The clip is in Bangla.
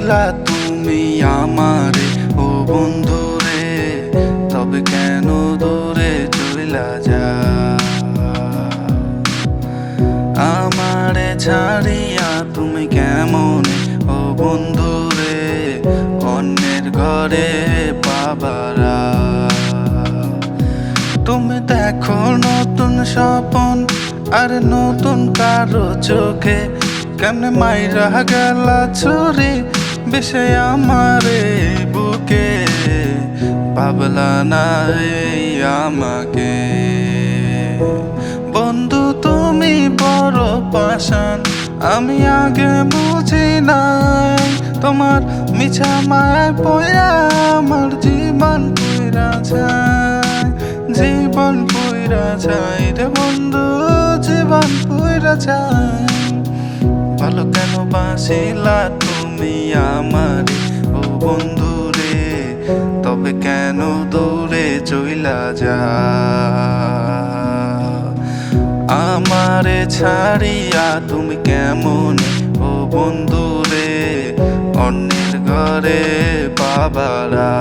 বাসিলা তুমি আমারে ও বন্ধুরে, তবে কেন দূরে চইলা যা? আমারে ছাড়িয়া তুমি কেমনে ও বন্ধুরে, অন্যের ঘরে বাবারা। তুমি দেখো নতুন স্বপন আর নতুন কারো চোখে, কেমনে মাইরা গেলা ছুরি বিষে আমারে বুকে। ভাবলা না এই আমাকে বন্ধু, তুমি বড় পাষাণ, আমি আগে বুঝি নাই। তোমার মিছা মায় পয়া আমার জীবন পুইরা যায়, জীবন পুইরা যায় রে বন্ধু, জীবন পুইরা যায়। ভালো কেন বাসিলা তুমি আমারে ও বন্ধু রে, তবে কেন দূরে চইলা যা? আমারে ছাড়িয়া তুমি কেমন ও বন্ধু রে, অন্যের ঘরে বাবারা।